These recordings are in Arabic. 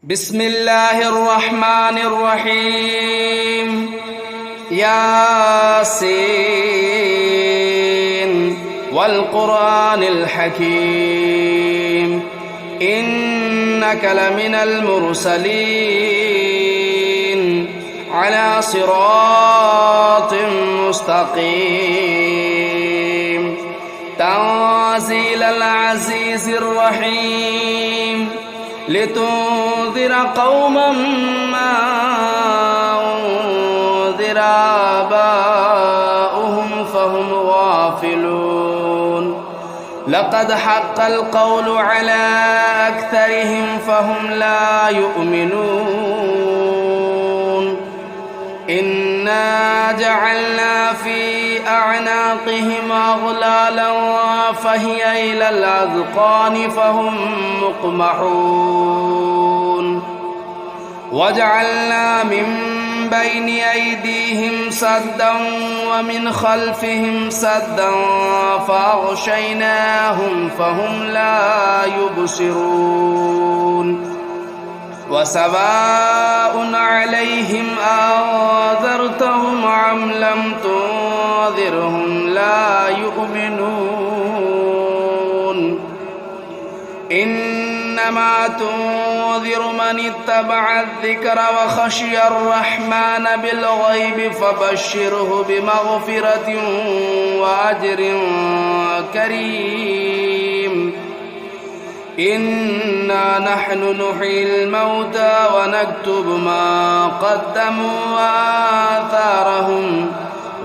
بسم الله الرحمن الرحيم ياسين والقرآن الحكيم إنك لمن المرسلين على صراط مستقيم تنزيل العزيز الرحيم لتنذر قوما ما أنذر آباؤهم فهم غافلون لقد حق القول على أكثرهم فهم لا يؤمنون إنا جعلنا في أعناقهم أغلالا فهي إلى الأذقان فهم مقمحون وجعلنا من بين أيديهم سدا ومن خلفهم سدا فأغشيناهم فهم لا يبصرون وسواء عليهم أنذرتهم أم لم تنذرهم لا يؤمنون إنما تنذر من اتبع الذكر وخشي الرحمن بالغيب فبشره بمغفرة وأجر كريم إنا نحن نحيي الموتى ونكتب ما قدموا وآثارهم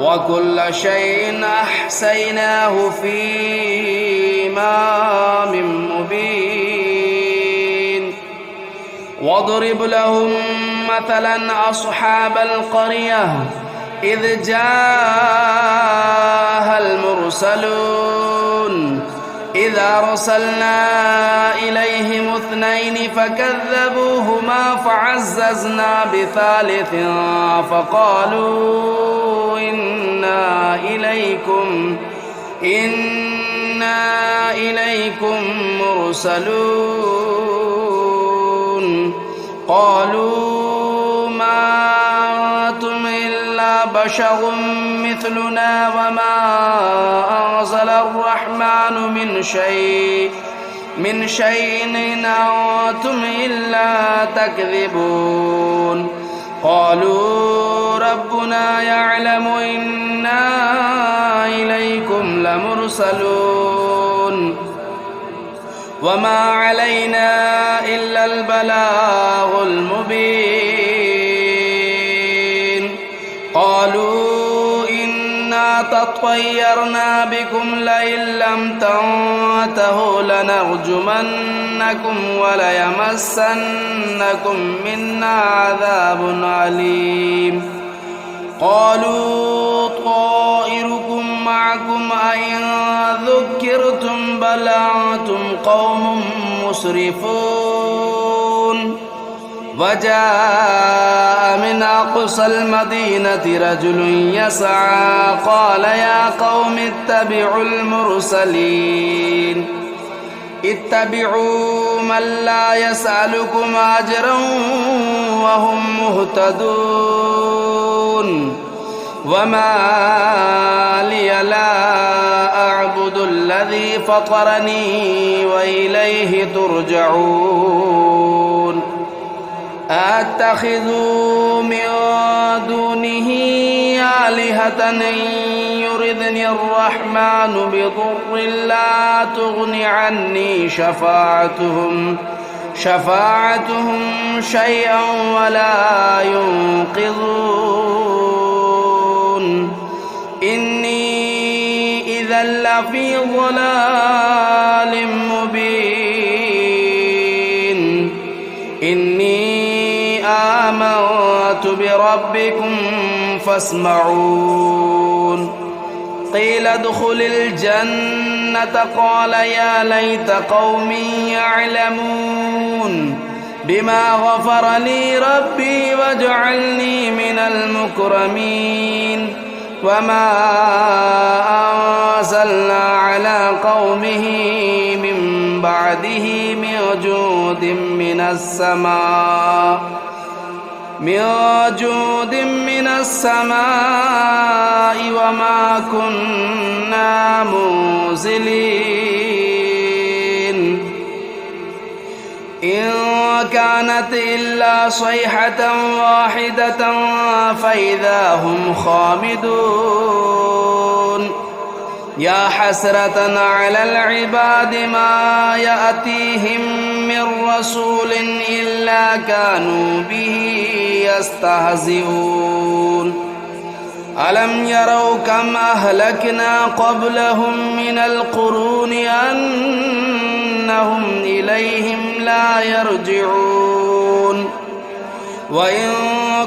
وكل شيء أحصيناه في إمام مبين واضرب لهم مثلا أصحاب القرية إذ جاءها المرسلون إذ أرسلنا إليهم اثنين فكذبوهما فعززنا بثالث فقالوا إنا إليكم مرسلون قالوا ما أنتم إلا بشر مثلنا وما أنزل الرحمن من شيء إن أنتم إلا تكذبون قالوا ربنا يعلم إنا إليكم لمرسلون وما علينا إلا البلاغ المبين قالوا إنا تطيرنا بكم لئن لم تنتهوا لنرجمنكم وليمسنكم منا عذاب عليم قالوا طائركم معكم أئن ذكرتم بل أنتم قوم مسرفون وجاء من أقصى المدينة رجل يسعى قال يا قوم اتبعوا المرسلين اتبعوا من لا يسألكم أجرا وهم مهتدون وما لي لا أعبد الذي فطرني وإليه ترجعون أتخذ من دونه آلهة إن يردني الرحمن بضر لا تغن عني شفاعتهم شيئا ولا ينقذون إني إذا لفي ضلال مبين إني آمنت بربكم فاسمعون قيل ادخل الجنة قال يا ليت قومي يعلمون بما غفر لي ربي وجعلني من المكرمين وما أنزلنا على قومه من بعده من جود من السماء وما كنا منزلين إن كانت إلا صيحة واحدة فإذا هم خامدون يا حسرة على العباد ما يأتيهم من رسول إلا كانوا به يستهزئون ألم يروا كم أهلكنا قبلهم من القرون أنهم إليهم لا يرجعون وإن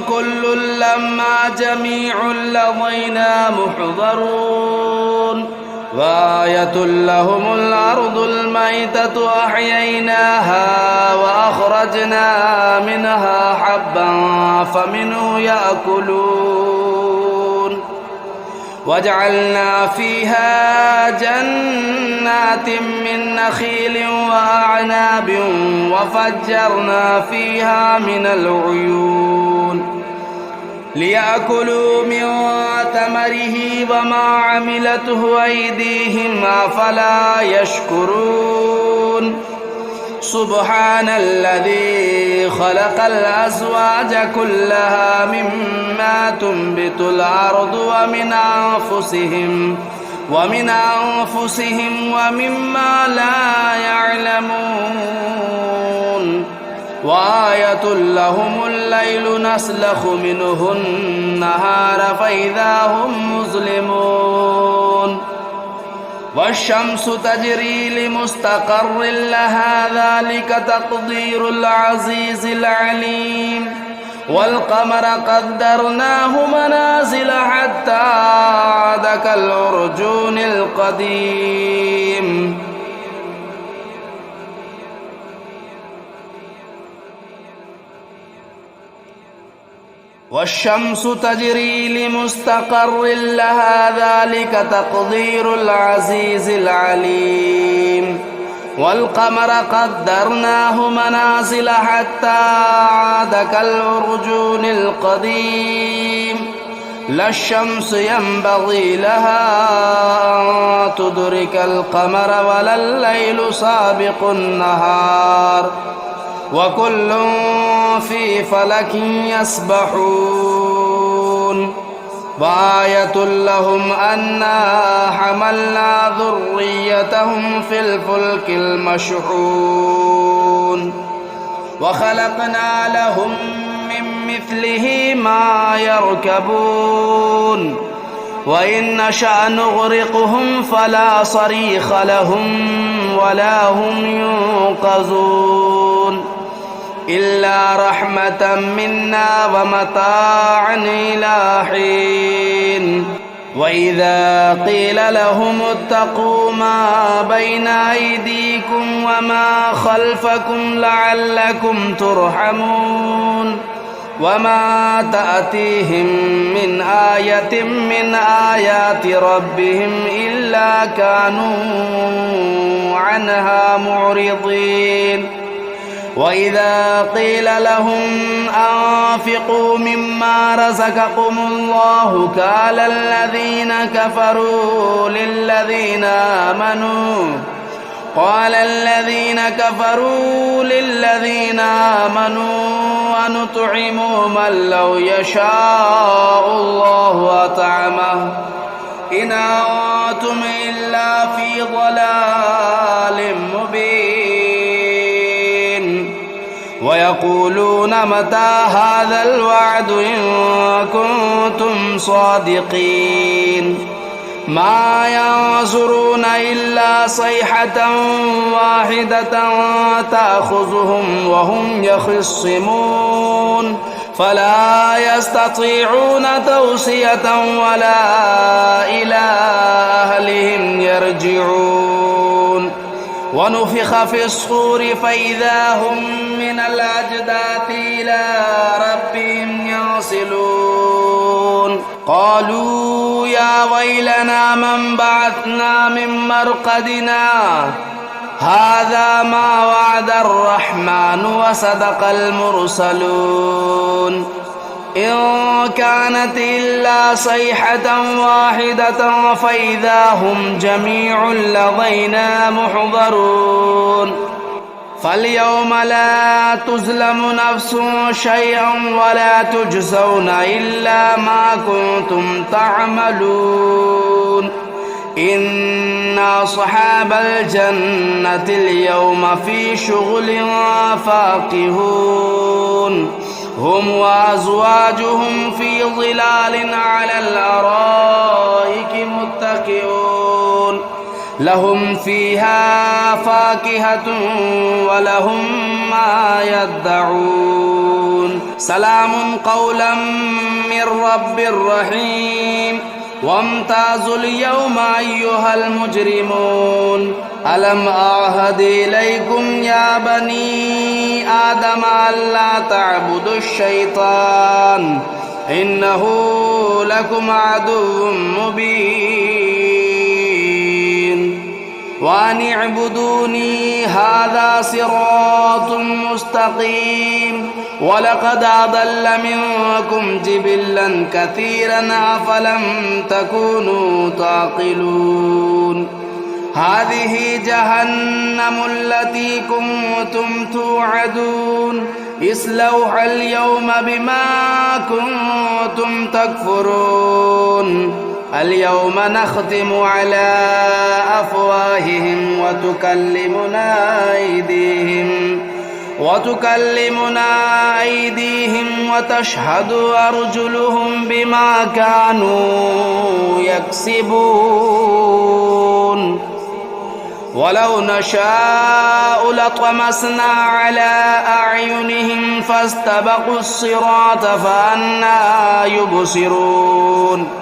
كل لما جميع لدينا محضرون وآية لهم الأرض الميتة أحييناها وأخرجنا منها حبا فمنه يأكلون وجعلنا فيها جنات من نخيل وأعناب وفجرنا فيها من العيون ليأكلوا من ثمره وما عملته أيديهم أفلا يشكرون سبحان الذي خلق الأزواج كلها مما تنبت الأرض ومن أنفسهم ومما لا يعلمون وآية لهم الليل نسلخ منه النهار فإذا هم مظلمون والشمس تجري لمستقر لها ذلك تقدير العزيز العليم والقمر قدرناه منازل حتى عاد كالعرجون القديم والشمس تجري لمستقر لها ذلك تقدير العزيز العليم والقمر قدرناه منازل حتى عاد كالعرجون القديم لا الشمس ينبغي لها أن تدرك القمر ولا الليل سابق النهار وكل في فلك يسبحون وآية لهم أنا حملنا ذريتهم في الفلك المشحون وخلقنا لهم من مثله ما يركبون وإن نشأ نغرقهم فلا صريخ لهم ولا هم ينقذون إلا رحمة منا ومتاعا إلى حين وإذا قيل لهم اتقوا ما بين أيديكم وما خلفكم لعلكم ترحمون وما تأتيهم من آية من آيات ربهم إلا كانوا عنها معرضين وإذا قيل لهم أنفقوا مما رزقكم الله قال الذين كفروا للذين آمنوا ونطعم من لو يشاء الله أطعمه إن أنتم إلا في ضلال مبين ويقولون متى هذا الوعد إن كنتم صادقين ما ينظرون إلا صيحة واحدة تأخذهم وهم يخصمون فلا يستطيعون توصية ولا إلى أهلهم يرجعون ونفخ في الصور فإذا هم من الأجداث إلى ربهم ينسلون قالوا يا ويلنا من بعثنا من مرقدنا هذا ما وعد الرحمن وصدق المرسلون إن كانت إلا صيحة واحدة فإذا هم جميع لدينا محضرون فاليوم لا تظلم نفس شيئا ولا تجزون إلا ما كنتم تعملون إن أصحاب الجنة اليوم في شغل فاكهون هم وأزواجهم في ظلال على الأرائك متكئون لهم فيها فاكهة ولهم ما يدعون سلام قولا من رب رحيم وامتازوا اليوم أيها المجرمون ألم أعهد إليكم يا بني آدم ألا تعبدوا الشيطان إنه لكم عدو مبين وأن اعبدوني هذا صراط مستقيم ولقد أضل منكم جبلا كثيرا أفلم تكونوا تعقلون هذه جهنم التي كنتم توعدون اصلوها اليوم بما كنتم تكفرون اليوم نختم على أفواههم وتكلمنا أيديهم وتشهد أرجلهم بما كانوا يكسبون ولو نشاء لطمسنا على أعينهم فاستبقوا الصراط فأنى يبصرون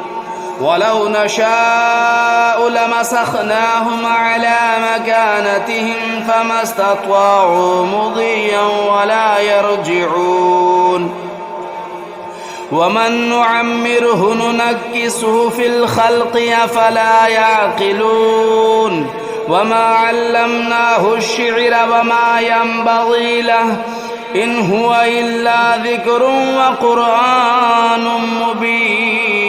ولو نشاء لمسخناهم على مكانتهم فما استطاعوا مضيا ولا يرجعون ومن نعمره ننكسه في الخلق أفلا يعقلون وما علمناه الشعر وما ينبغي له إن هو إلا ذكر وقرآن مبين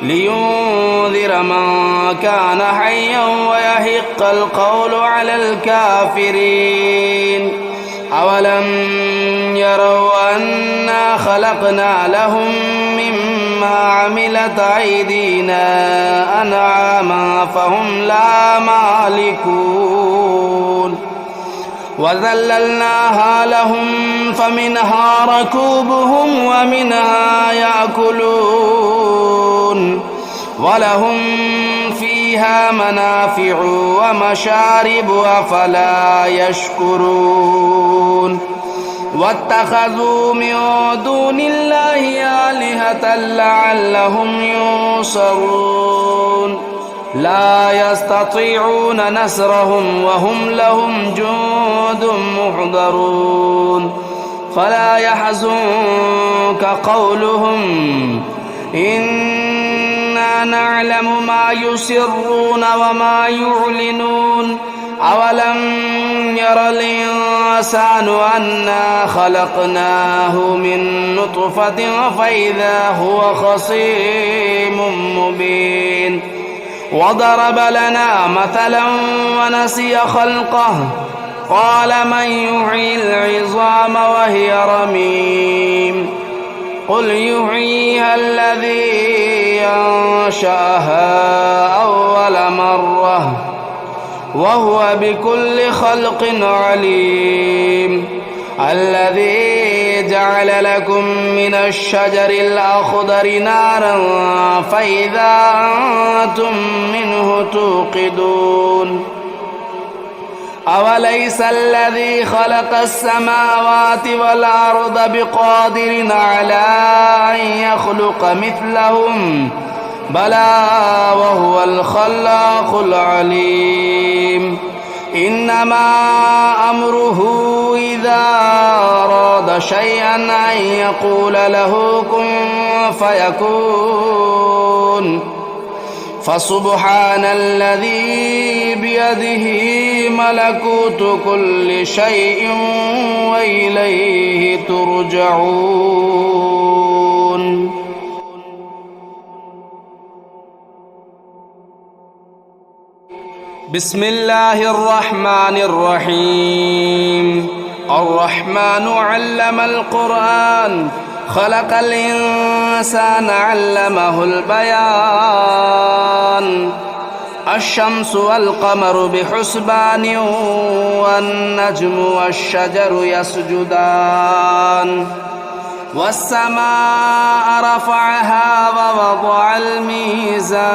لينذر من كان حيا ويحق القول على الكافرين أولم يروا أنا خلقنا لهم مما عملت أيدينا أنعاما فهم لا مالكون وذللناها لهم فمنها ركوبهم ومنها يأكلون ولهم فيها منافع ومشارب أفلا يشكرون واتخذوا من دون الله آلهة لعلهم ينصرون لا يستطيعون نصرهم وهم لهم جند محضرون فلا يحزنك قولهم إنا نعلم ما يسرون وما يعلنون أولم ير الإنسان أنا خلقناه من نطفة فإذا هو خصيم مبين وضرب لنا مثلا ونسي خلقه قال من يحيي العظام وهي رميم قل يحييها الذي أنشأها أول مرة وهو بكل خلق عليم الذي جعل لكم من الشجر الأخضر نارا فإذا أنتم منه توقدون أوليس الذي خلق السماوات والأرض بقادر على أن يخلق مثلهم بلى وهو الخلاق العليم إنما أمره إذا أراد شيئا أن يقول له كن فيكون فسبحان الذي بيده ملكوت كل شيء وإليه ترجعون بسم الله الرحمن الرحيم الرحمن علم القرآن خلق الإنسان علمه البيان الشمس والقمر بحسبان والنجم والشجر يسجدان والسماء رفعها ووضع الميزان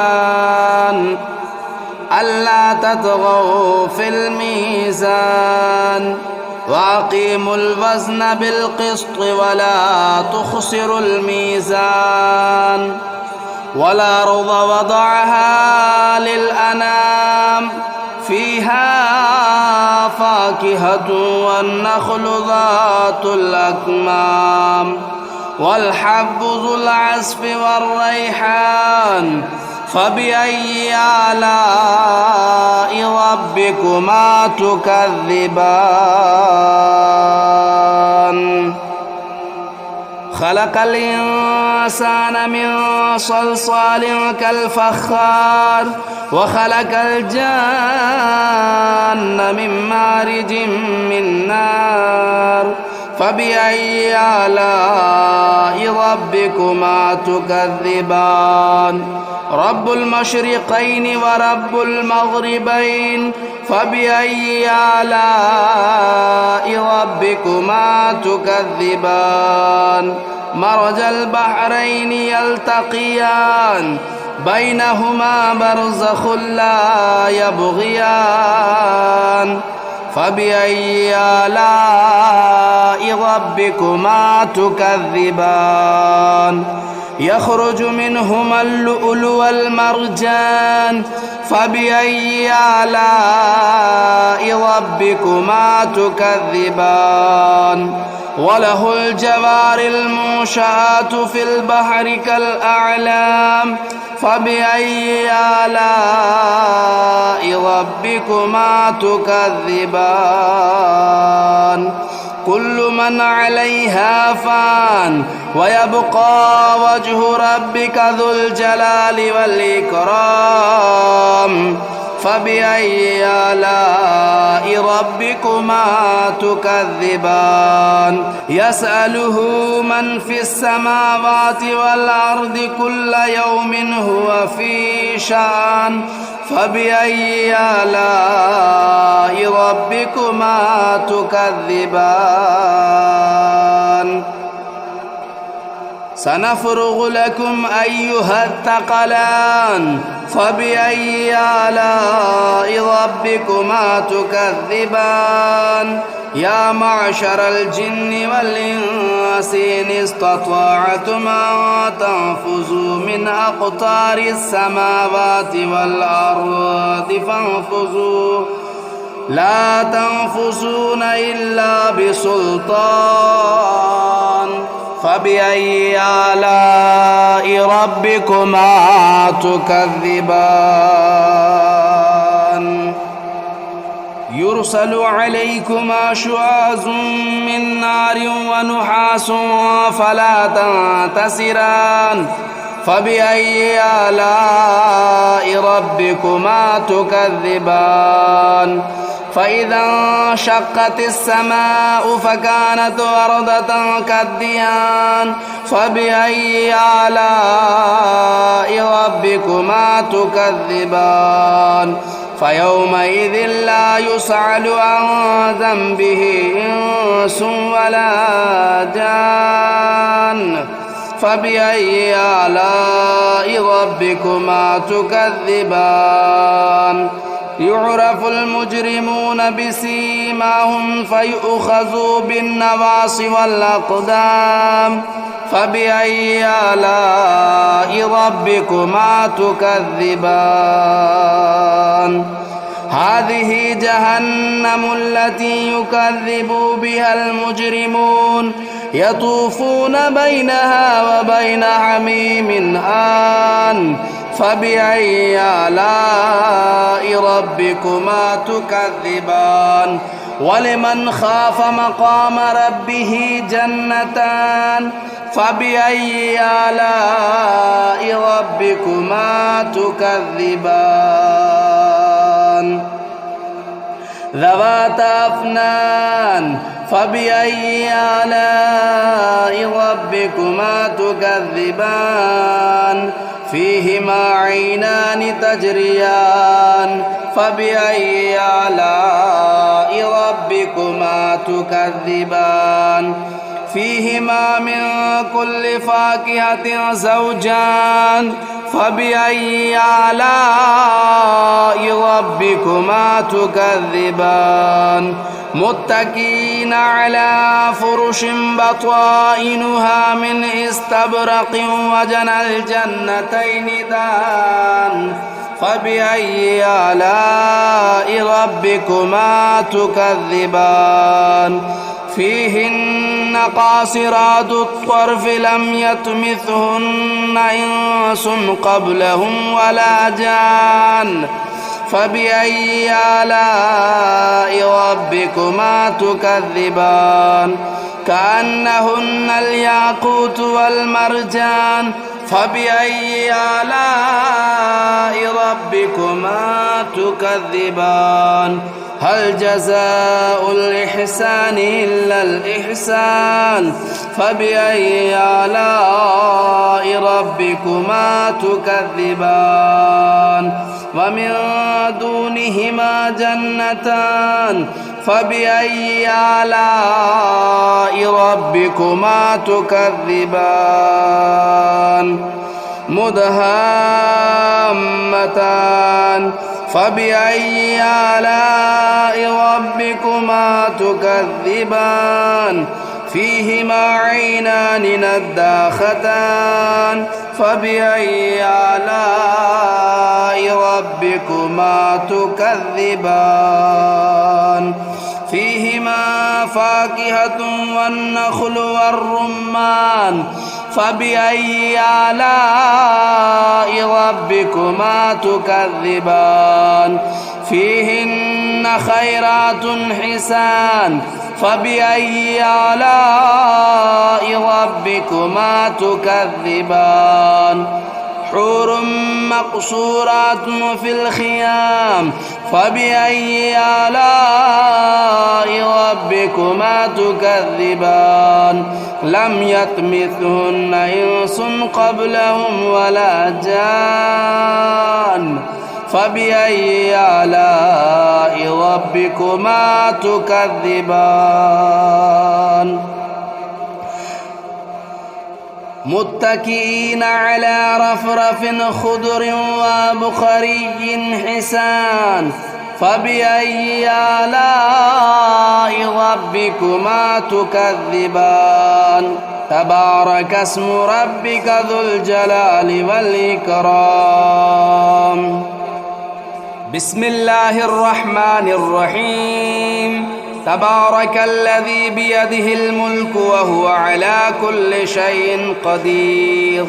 ألا تطغوا في الميزان وأقيموا الوزن بالقسط ولا تخسروا الميزان والأرض وضعها للأنام فيها فاكهة والنخل ذات الأكمام والحب ذو العصف والريحان فبأي آلاء ربكما تكذبان خلق الإنسان من صلصال كالفخار وخلق الجان من مارج من نار فبأي آلاء ربكما تكذبان رب المشرقين ورب المغربين فبأي آلاء ربكما تكذبان مرج البحرين يلتقيان بينهما برزخ لا يبغيان فبأي آلاء ربكما تكذبان يخرج منهما اللؤلؤ والمرجان فبأي آلاء ربكما تكذبان وله الجوار المنشآت في البحر كالأعلام فبأي آلاء ربكما تكذبان كل من عليها فان ويبقى وجه ربك ذو الجلال والإكرام فبأي آلاء ربكما تكذبان يسأله من في السماوات والأرض كل يوم هو في شأن فبأي آلاء ربكما تكذبان سنفرغ لكم أيها الثقلان فبأي آلاء ربكما تكذبان يا معشر الجن والإنس إن استطعتم أن تنفذوا من أقطار السماوات والأرض فانفذوا لا تنفذون إلا بسلطان فبأي آلاء ربكما تكذبان يرسل عليكما شواظ من نار ونحاس فلا تنتصران فبأي آلاء ربكما تكذبان فإذا انشقت السماء فكانت وردة كالدهان فبأي آلاء ربكما تكذبان فيومئذ لا يسأل عن ذنبه إنس ولا جان فبأي آلاء ربكما تكذبان يعرف المجرمون بسيماهم فيؤخذوا بالنواصي والأقدام فبأي آلاء ربكما تكذبان هذه جهنم التي يكذب بها المجرمون يطوفون بينها وبين حميم آن فبأي آلاء ربكما تكذبان ولمن خاف مقام ربه جنتان فبأي آلاء ربكما تكذبان ذواتا أفنان فبأي آلاء ربكما تكذبان فيهما عينان تجريان فبأي آلاء ربكما تكذبان فيهما من كل فاكهة زوجان فبأي آلاء ربكما تكذبان متكئين على فرش بطائنها من استبرق وجنى الجنتين دان فبأي آلاء ربكما تكذبان فيهن قاصرات الطرف لم يطمثهن إنس قبلهم ولا جان فبأي آلاء ربكما تكذبان كأنهن الياقوت والمرجان فبأي آلاء ربكما تكذبان هل جزاء الإحسان إلا الإحسان فبأي آلاء ربكما تكذبان ومن دونهما جنتان فبأي آلاء ربكما تكذبان مدهامتان فبأي آلاء ربكما تكذبان فيهما عينان نداختان فبأي آلاء ربكما تكذبان فيهما فاكهة والنخل والرمان فبأي آلاء ربكما تكذبان فيهن خيرات حسان فبأي آلاء ربكما تكذبان حور مقصورات في الخيام فبأي آلاء ربكما تكذبان لم يطمثهن إنس قبلهم ولا جان فبأي آلاء ربكما تكذبان متكئين على رفرف خضر وبخري حسان فبأي آلاء ربكما تكذبان تبارك اسم ربك ذو الجلال والإكرام بسم الله الرحمن الرحيم تبارك الذي بيده الملك وهو على كل شيء قدير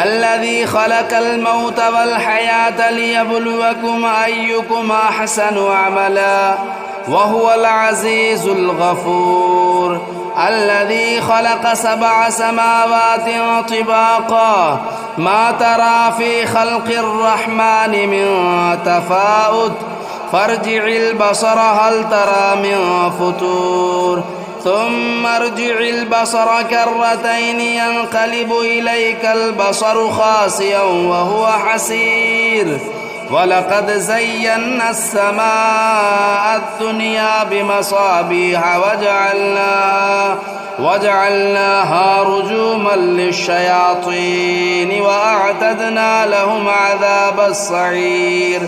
الذي خلق الموت والحياة ليبلوكم أيكم أحسن عملا وهو العزيز الغفور الذي خلق 7 سماوات طباقا ما ترى في خلق الرحمن من تفاؤت فارجع البصر هل ترى من فتور ثم ارجع البصر كرتين ينقلب إليك البصر خاسئا وهو حسير ولقد زينا السماء الدنيا بمصابيح وجعلناها رجوما للشياطين وأعتدنا لهم عذاب السعير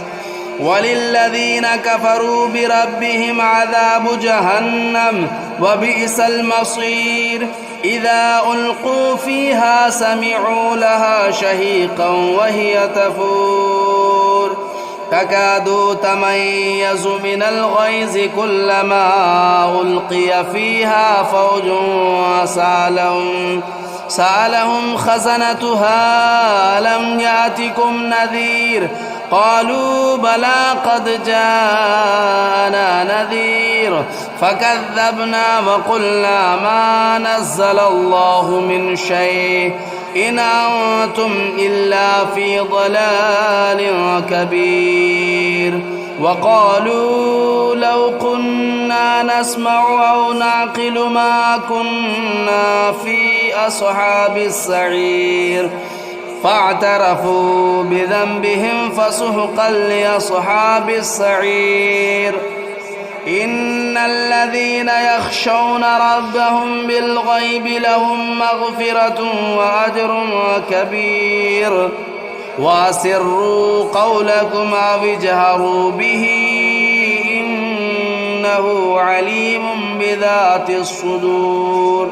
وللذين كفروا بربهم عذاب جهنم وبئس المصير إذا ألقوا فيها سمعوا لها شهيقا وهي تفور تكاد تميز من الغيظ كلما ألقي فيها فوج سألهم خزنتها ألم يأتكم نذير قالوا بلى قد جاءنا نذير فكذبنا وقلنا ما نزل الله من شيء إن أنتم إلا في ضلال كبير وقالوا لو كنا نسمع أو نعقل ما كنا في أصحاب السعير فاعترفوا بذنبهم فسحقا لأصحاب السعير إن الذين يخشون ربهم بالغيب لهم مغفرة وأجر كبير وأسروا قولكم أو اجهروا به إنه عليم بذات الصدور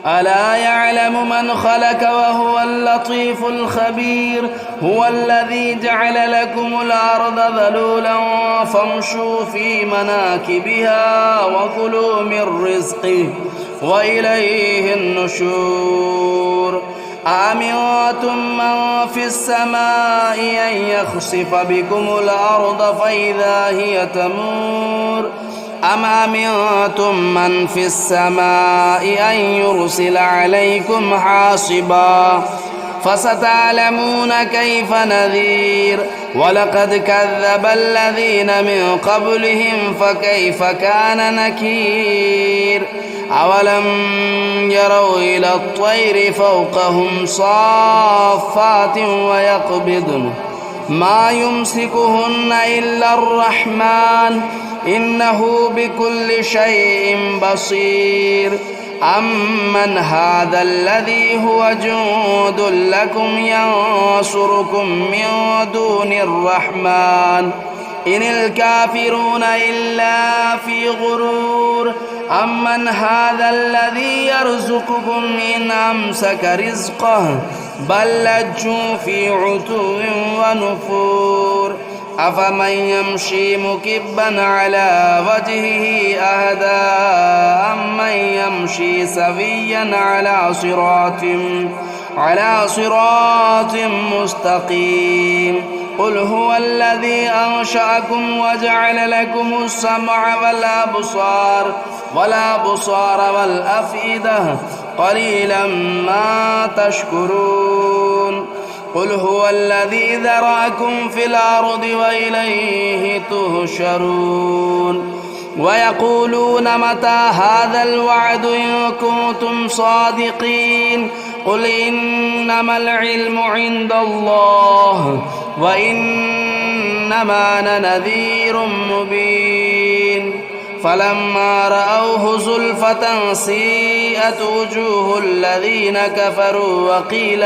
ألا يعلم من خلق وهو اللطيف الخبير هو الذي جعل لكم الأرض ذلولا فامشوا في مناكبها وكلوا من رزقه وإليه النشور أأمنتم من في السماء أن يخسف بكم الأرض فإذا هي تمور أم أمنتم من في السماء أن يرسل عليكم حاصبا فستعلمون كيف نذير ولقد كذب الذين من قبلهم فكيف كان نكير أولم يروا إلى الطير فوقهم صافات ويقبضن ما يمسكهن إلا الرحمن إنه بكل شيء بصير أمن هذا الذي هو جند لكم ينصركم من دون الرحمن إن الكافرون إلا في غرور أمن هذا الذي يرزقكم إن أمسك رزقه بل لجوا في عتو ونفور أفمن يمشي مكبا على وجهه أهدى أمن يمشي سويا على صراط مستقيم قل هو الذي أنشأكم وجعل لكم السمع والأبصار والأفئدة قليلا ما تشكرون قل هو الذي ذرأكم في الأرض وإليه تهشرون ويقولون متى هذا الوعد إن كنتم صادقين قل إنما العلم عند الله وإنما أنا نذير مبين فلما رأوه زلفة سيئت وجوه الذين كفروا وقيل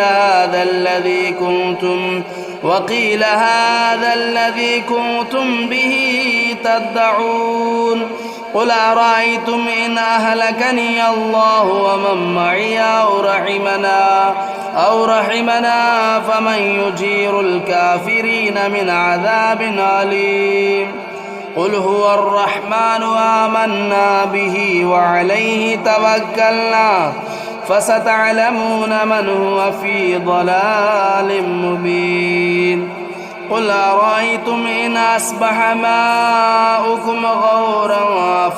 هذا الذي كنتم به تدعون قل أرأيتم إن أهلكني الله ومن معي أو رحمنا فمن يجير الكافرين من عذاب أليم قل هو الرحمن آمنا به وعليه توكلنا فستعلمون من هو في ضلال مبين قل أرأيتم إن أصبح ماؤكم غورا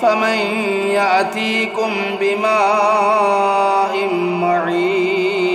فمن يأتيكم بماء معين